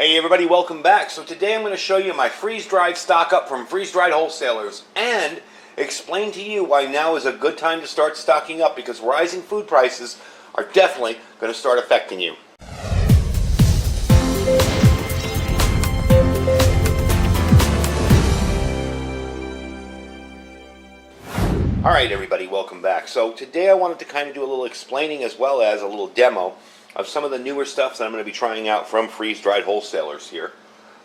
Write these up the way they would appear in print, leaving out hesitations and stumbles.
Hey everybody, welcome back. So today I'm going to show you my freeze-dried stock up from freeze-dried wholesalers and explain to you why now is a good time to start stocking up, because rising food prices are definitely going to start affecting you. Alright everybody, welcome back. So today I wanted to kind of do a little explaining as well as a little demo of some of the newer stuff that I'm going to be trying out from freeze-dried wholesalers here.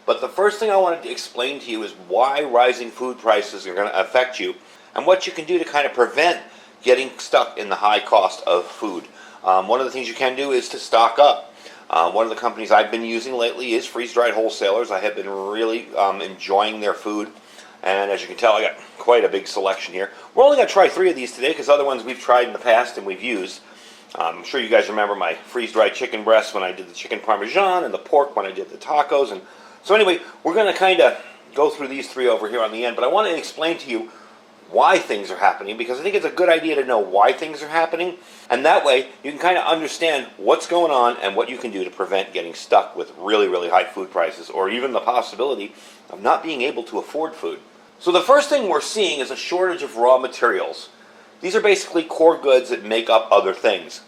But the first thing I wanted to explain to you is why rising food prices are going to affect you and what you can do to kind of prevent getting stuck in the high cost of food. One of the things you can do is to stock up. One of the companies I've been using lately is freeze-dried wholesalers. I have been really enjoying their food. And as you can tell, I got quite a big selection here. We're only going to try 3 of these today because other ones we've tried in the past and we've used. I'm sure you guys remember my freeze-dried chicken breasts when I did the chicken parmesan and the pork when I did the tacos. And so anyway, we're going to kind of go through these 3 over here on the end. But I want to explain to you why things are happening, because I think it's a good idea to know why things are happening. And that way, you can kind of understand what's going on and what you can do to prevent getting stuck with really, really high food prices, or even the possibility of not being able to afford food. So the first thing we're seeing is a shortage of raw materials. These are basically core goods that make up other things.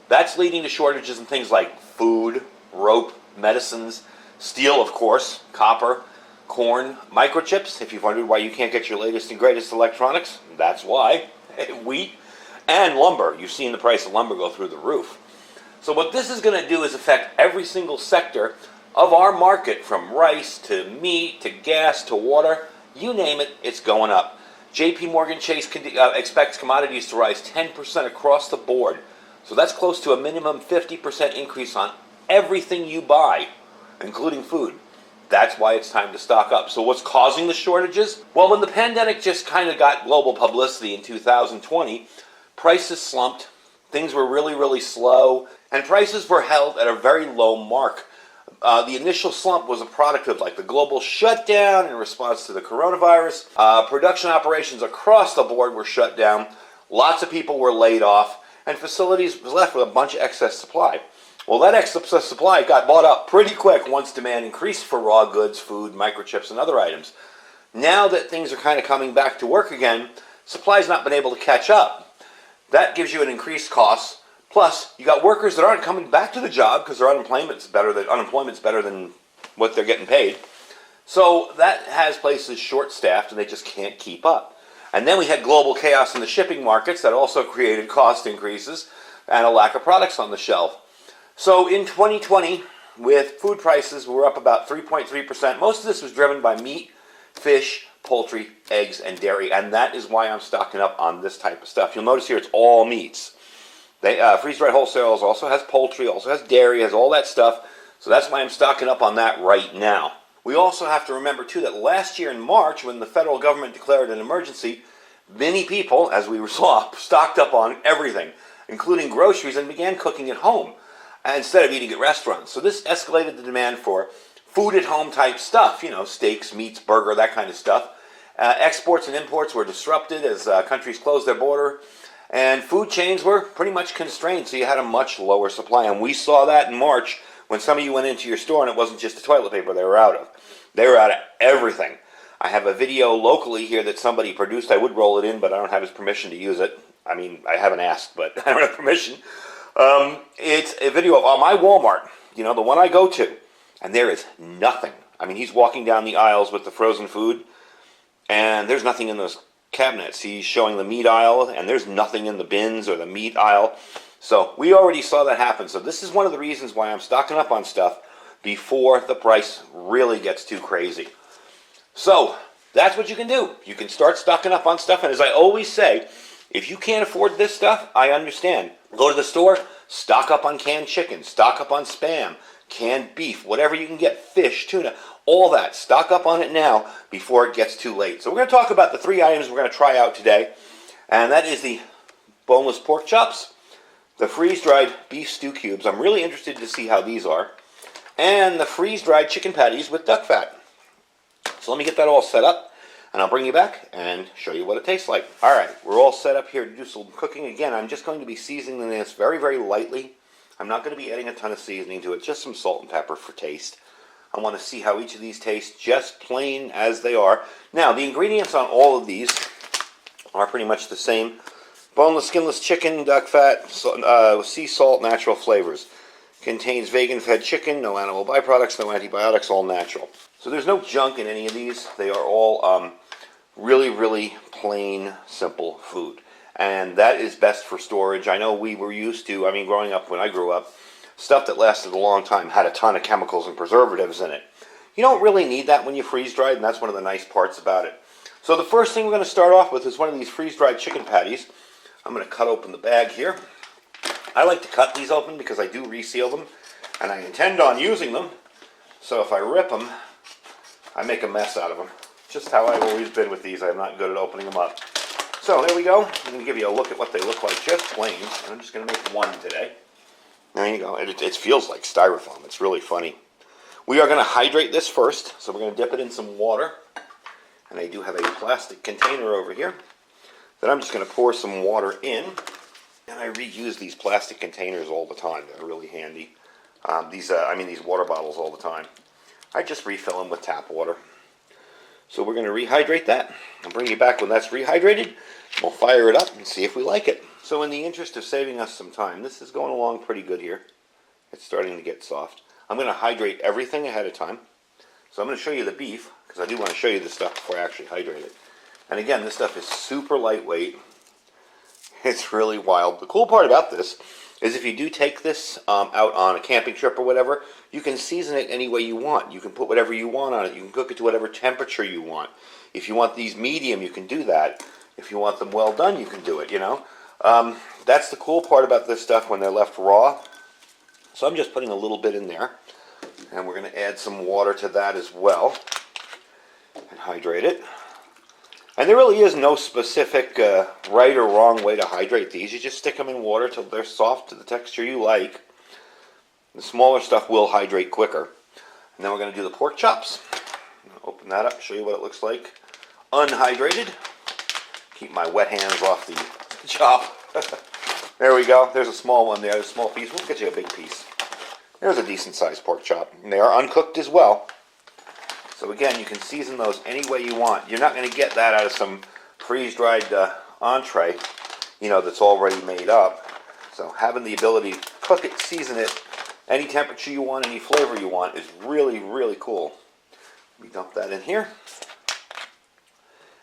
That's leading to shortages in things like food, rope, medicines, steel, of course, copper, corn, microchips. If you've wondered why you can't get your latest and greatest electronics, that's why. Wheat, and lumber. You've seen the price of lumber go through the roof. So what this is going to do is affect every single sector of our market, from rice to meat to gas to water. You name it, it's going up. JP Morgan Chase expects commodities to rise 10% across the board. So that's close to a minimum 50% increase on everything you buy, including food. That's why it's time to stock up. So what's causing the shortages? Well, when the pandemic just kind of got global publicity in 2020, prices slumped, things were really, really slow, and prices were held at a very low mark. The initial slump was a product of like the global shutdown in response to the coronavirus. Production operations across the board were shut down. Lots of people were laid off, and facilities were left with a bunch of excess supply. Well, that excess supply got bought up pretty quick once demand increased for raw goods, food, microchips, and other items. Now that things are kind of coming back to work again, supply's not been able to catch up. That gives you an increased cost. Plus, you got workers that aren't coming back to the job because their unemployment's better than what they're getting paid. So that has places short-staffed and they just can't keep up. And then we had global chaos in the shipping markets that also created cost increases and a lack of products on the shelf. So in 2020, with food prices, we were up about 3.3%. Most of this was driven by meat, fish, poultry, eggs, and dairy. And that is why I'm stocking up on this type of stuff. You'll notice here it's all meats. Freeze-dried wholesalers also has poultry, also has dairy, has all that stuff. So that's why I'm stocking up on that right now. We also have to remember, too, that last year in March, when the federal government declared an emergency, many people, as we saw, stocked up on everything, including groceries, and began cooking at home instead of eating at restaurants. So this escalated the demand for food-at-home type stuff, you know, steaks, meats, burger, that kind of stuff. Exports and imports were disrupted as countries closed their border. And food chains were pretty much constrained, so you had a much lower supply. And we saw that in March when some of you went into your store and it wasn't just the toilet paper they were out of. They were out of everything. I have a video locally here that somebody produced. I would roll it in, but I don't have his permission to use it. I mean, I haven't asked, but I don't have permission. It's a video of my Walmart, you know, the one I go to, and there is nothing. I mean, he's walking down the aisles with the frozen food, and there's nothing in those cabinets. He's showing the meat aisle, and there's nothing in the bins or the meat aisle. So we already saw that happen. So this is one of the reasons why I'm stocking up on stuff before the price really gets too crazy. So that's what you can do. You can start stocking up on stuff. And as I always say, if you can't afford this stuff, I understand. Go to the store, stock up on canned chicken, stock up on Spam, canned beef, whatever you can get, fish, tuna, all that. Stock up on it now before it gets too late. So we're going to talk about the 3 items we're going to try out today. And that is the boneless pork chops, the freeze-dried beef stew cubes. I'm really interested to see how these are. And the freeze-dried chicken patties with duck fat. So let me get that all set up, and I'll bring you back and show you what it tastes like. All right, we're all set up here to do some cooking. Again, I'm just going to be seasoning this very, very lightly. I'm not going to be adding a ton of seasoning to it, just some salt and pepper for taste. I want to see how each of these taste just plain as they are. Now, the ingredients on all of these are pretty much the same. Boneless, skinless chicken, duck fat, sea salt, natural flavors. Contains vegan-fed chicken, no animal byproducts, no antibiotics, all natural. So there's no junk in any of these. They are all really, really plain, simple food. And that is best for storage. I know we were used to, growing up when I grew up, stuff that lasted a long time had a ton of chemicals and preservatives in it. You don't really need that when you freeze-dried, and that's one of the nice parts about it. So the first thing we're going to start off with is one of these freeze-dried chicken patties. I'm going to cut open the bag here. I like to cut these open because I do reseal them, and I intend on using them. So if I rip them, I make a mess out of them. Just how I've always been with these. I'm not good at opening them up. So there we go. I'm going to give you a look at what they look like, just plain. And I'm just going to make one today. There you go. It feels like styrofoam. It's really funny. We are going to hydrate this first. So we're going to dip it in some water. And I do have a plastic container over here that I'm just going to pour some water in. And I reuse these plastic containers all the time. They're really handy. These water bottles all the time. I just refill them with tap water. So we're going to rehydrate that. I'll bring you back when that's rehydrated. We'll fire it up and see if we like it. So in the interest of saving us some time, this is going along pretty good here. It's starting to get soft. I'm going to hydrate everything ahead of time. So I'm going to show you the beef, because I do want to show you this stuff before I actually hydrate it. And again, this stuff is super lightweight. It's really wild. The cool part about this is if you do take this out on a camping trip or whatever, you can season it any way you want. You can put whatever you want on it. You can cook it to whatever temperature you want. If you want these medium, you can do that. If you want them well done, you can do it, That's the cool part about this stuff when they're left raw. So I'm just putting a little bit in there. And we're going to add some water to that as well. And hydrate it. And there really is no specific right or wrong way to hydrate these. You just stick them in water till they're soft to the texture you like. The smaller stuff will hydrate quicker. And then we're going to do the pork chops. Open that up, show you what it looks like unhydrated. Keep my wet hands off the chop. There we go. There's a small one there, a small piece. We'll get you a big piece. There's a decent sized pork chop. And they are uncooked as well. So again, you can season those any way you want. You're not going to get that out of some freeze-dried entree, that's already made up. So having the ability to cook it, season it, any temperature you want, any flavor you want is really, really cool. Let me dump that in here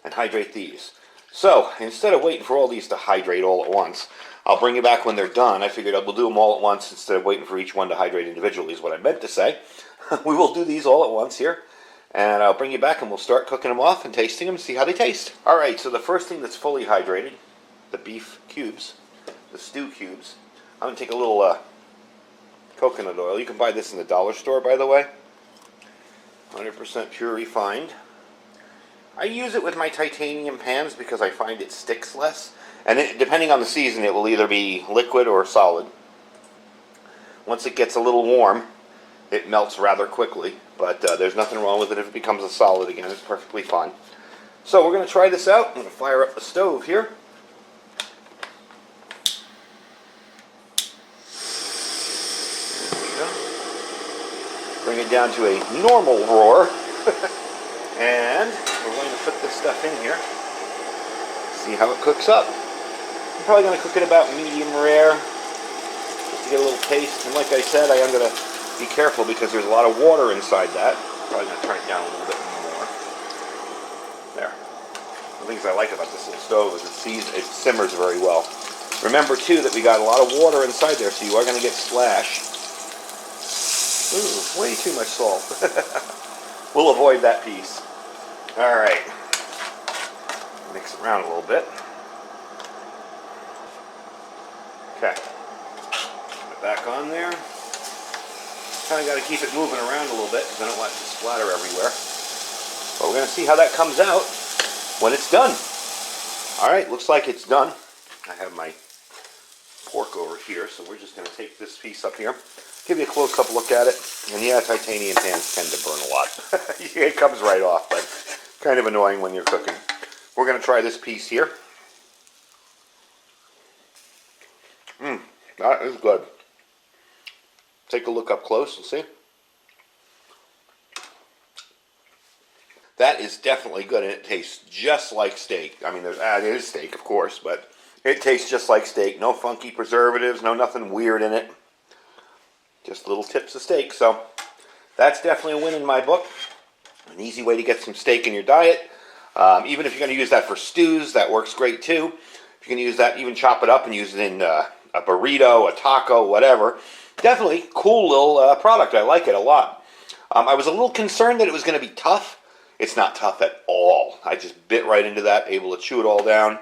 and hydrate these. So instead of waiting for all these to hydrate all at once, I'll bring you back when they're done. I figured we'll do them all at once instead of waiting for each one to hydrate individually is what I meant to say. We will do these all at once here. And I'll bring you back and we'll start cooking them off and tasting them and see how they taste. Alright, so the first thing that's fully hydrated, the beef cubes, the stew cubes. I'm going to take a little coconut oil. You can buy this in the dollar store, by the way. 100% pure refined. I use it with my titanium pans because I find it sticks less. And depending on the season, it will either be liquid or solid. Once it gets a little warm, it melts rather quickly. But there's nothing wrong with it if it becomes a solid again. It's perfectly fine. So we're going to try this out. I'm going to fire up the stove here. There we go. Bring it down to a normal roar. And we're going to put this stuff in here. See how it cooks up. I'm probably going to cook it about medium rare. Just to get a little taste. And like I said, I am going to be careful because there's a lot of water inside that. Probably going to turn it down a little bit more. There. The things I like about this little stove is it simmers very well. Remember too that we got a lot of water inside there, so you are going to get splash. Ooh, way too much salt. We'll avoid that piece. Alright. Mix it around a little bit. Okay. Put it back on there. Kind of got to keep it moving around a little bit because I don't want it to splatter everywhere. But we're going to see how that comes out when it's done. Alright, looks like it's done. I have my pork over here, so we're just going to take this piece up here. Give you a close-up look at it. And yeah, titanium pans tend to burn a lot. It comes right off, but kind of annoying when you're cooking. We're going to try this piece here. That is good. Take a look up close and see. That is definitely good, and it tastes just like steak. I mean, it is steak, of course, but it tastes just like steak. No funky preservatives, no nothing weird in it. Just little tips of steak. So that's definitely a win in my book. An easy way to get some steak in your diet. Even if you're going to use that for stews, that works great too. If you can use that, even chop it up and use it in a burrito, a taco, whatever. Definitely cool little product. I like it a lot. I was a little concerned that it was going to be tough. It's not tough at all. I just bit right into that, able to chew it all down.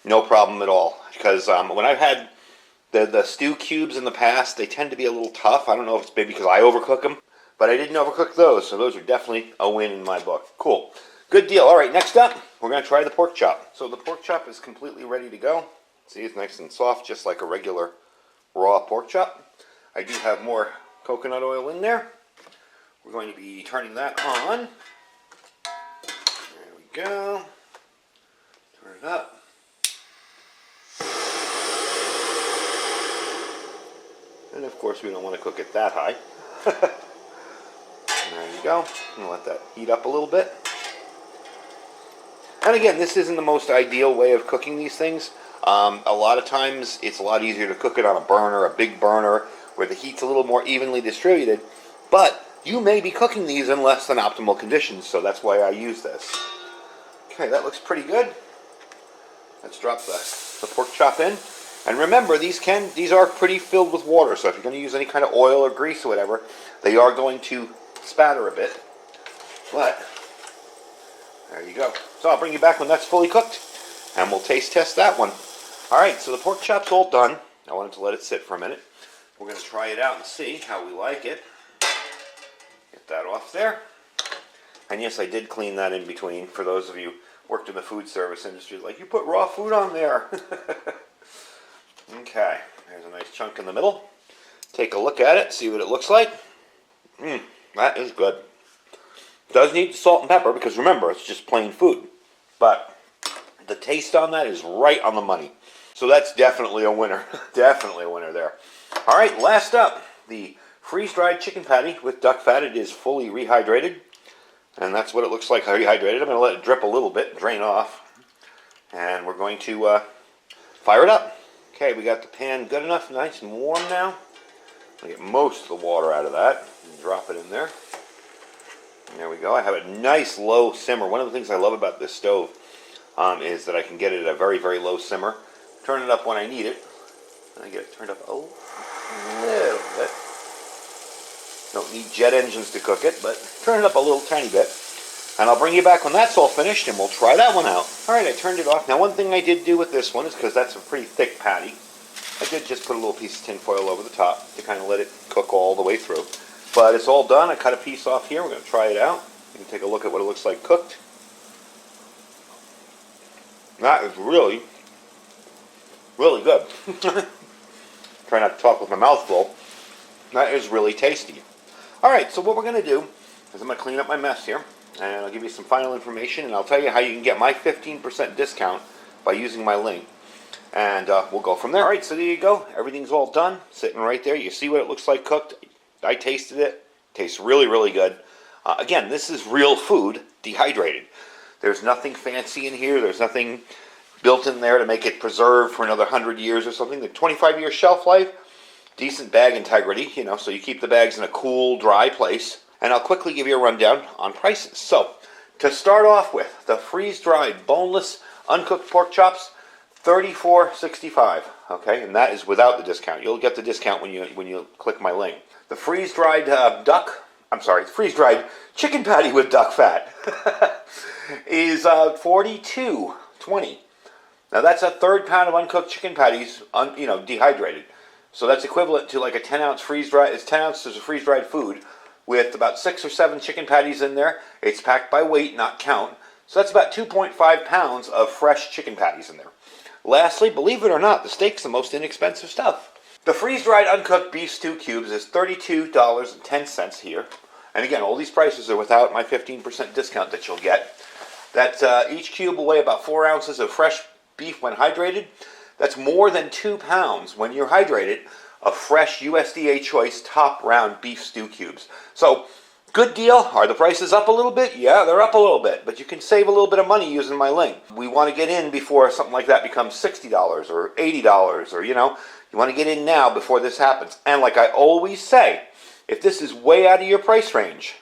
No problem at all. Because when I've had the stew cubes in the past, they tend to be a little tough. I don't know if it's maybe because I overcook them, but I didn't overcook those, so those are definitely a win in my book. Cool. Good deal. All right, next up, we're going to try the pork chop. So the pork chop is completely ready to go. See, it's nice and soft, just like a regular raw pork chop. I do have more coconut oil in there. We're going to be turning that on. There we go. Turn it up. And of course we don't want to cook it that high. There you go. I'm going to let that heat up a little bit. And again, this isn't the most ideal way of cooking these things. A lot of times it's a lot easier to cook it on a burner, a big burner, where the heat's a little more evenly distributed. But you may be cooking these in less than optimal conditions, so that's why I use this. Okay, that looks pretty good. Let's drop the pork chop in. And remember, these are pretty filled with water, so if you're going to use any kind of oil or grease or whatever, they are going to spatter a bit. But there you go. So I'll bring you back when that's fully cooked, and we'll taste test that one. All right, so the pork chop's all done. I wanted to let it sit for a minute. We're going to try it out and see how we like it. Get that off there. And yes, I did clean that in between. For those of you who worked in the food service industry, like, you put raw food on there. Okay, there's a nice chunk in the middle. Take a look at it, see what it looks like. That is good. It does need salt and pepper because remember, it's just plain food. But the taste on that is right on the money. So that's definitely a winner. Definitely a winner there. All right, last up, the freeze-dried chicken patty with duck fat. It is fully rehydrated. And that's what it looks like rehydrated. I'm going to let it drip a little bit, drain off. And we're going to fire it up. Okay, we got the pan good enough, nice and warm now. I'll get most of the water out of that and drop it in there. And there we go. I have a nice low simmer. One of the things I love about this stove is that I can get it at a very, very low simmer. Turn it up when I need it. And I get it turned up a little bit. Don't need jet engines to cook it, but turn it up a little tiny bit. And I'll bring you back when that's all finished, and we'll try that one out. All right, I turned it off. Now, one thing I did do with this one is, because that's a pretty thick patty, I did just put a little piece of tin foil over the top to kind of let it cook all the way through. But it's all done. I cut a piece off here. We're going to try it out. You can take a look at what it looks like cooked. That is really, really good. Try not to talk with my mouth full. That is really tasty. All right, so what we're going to do is I'm going to clean up my mess here. And I'll give you some final information, and I'll tell you how you can get my 15% discount by using my link. And we'll go from there. All right, so there you go. Everything's all done, sitting right there. You see what it looks like cooked. I tasted it. Tastes really, really good. Again, this is real food, dehydrated. There's nothing fancy in here. There's nothing built in there to make it preserve for another 100 years or something. The 25-year shelf life, decent bag integrity, so you keep the bags in a cool, dry place. And I'll quickly give you a rundown on prices. So, to start off with, the freeze-dried, boneless, uncooked pork chops, $34.65. Okay, and that is without the discount. You'll get the discount when you click my link. The freeze-dried freeze-dried chicken patty with duck fat is $42.20. Now that's a third pound of uncooked chicken patties, dehydrated. So that's equivalent to like a 10-ounce freeze-dried. It's 10 ounces of freeze-dried food with about 6 or 7 chicken patties in there. It's packed by weight, not count. So that's about 2.5 pounds of fresh chicken patties in there. Lastly, believe it or not, the steak's the most inexpensive stuff. The freeze-dried uncooked beef stew cubes is $32.10 here. And again, all these prices are without my 15% discount that you'll get. That each cube will weigh about 4 ounces of fresh beef when hydrated. That's more than 2 pounds when you're hydrated of fresh USDA choice top round beef stew cubes. So Good deal. Are the prices up a little bit? Yeah, they're up a little bit, but you can save a little bit of money using my link. We want to get in before something like that becomes $60 or $80 or, you want to get in now before this happens. And like I always say, if this is way out of your price range,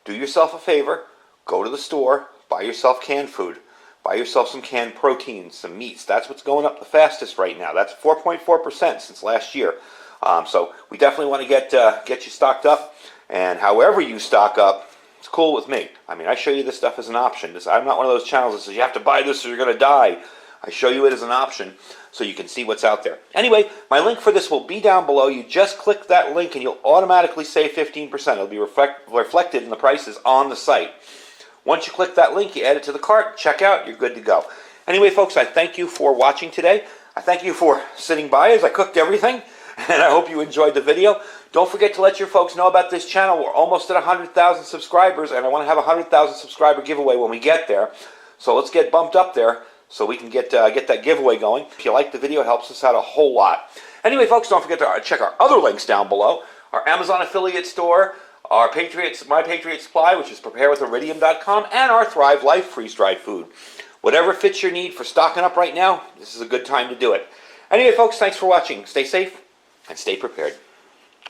do yourself a favor, go to the store, buy yourself canned food. Buy yourself some canned proteins, some meats. That's what's going up the fastest right now. That's 4.4% since last year. So we definitely want to get you stocked up. And however you stock up, it's cool with me. I mean, I show you this stuff as an option. I'm not one of those channels that says you have to buy this or you're going to die. I show you it as an option so you can see what's out there. Anyway, my link for this will be down below. You just click that link and you'll automatically save 15%. It'll be reflected in the prices on the site. Once you click that link, you add it to the cart, check out, you're good to go. Anyway, folks, I thank you for watching today. I thank you for sitting by as I cooked everything, and I hope you enjoyed the video. Don't forget to let your folks know about this channel. We're almost at 100,000 subscribers, and I want to have a 100,000 subscriber giveaway when we get there. So let's get bumped up there so we can get that giveaway going. If you like the video, it helps us out a whole lot. Anyway, folks, don't forget to check our other links down below. Our Amazon affiliate store, our My Patriot Supply, which is preparewithiridium.com, and our Thrive Life freeze-dried food. Whatever fits your need for stocking up right now, this is a good time to do it. Anyway, folks, thanks for watching. Stay safe and stay prepared.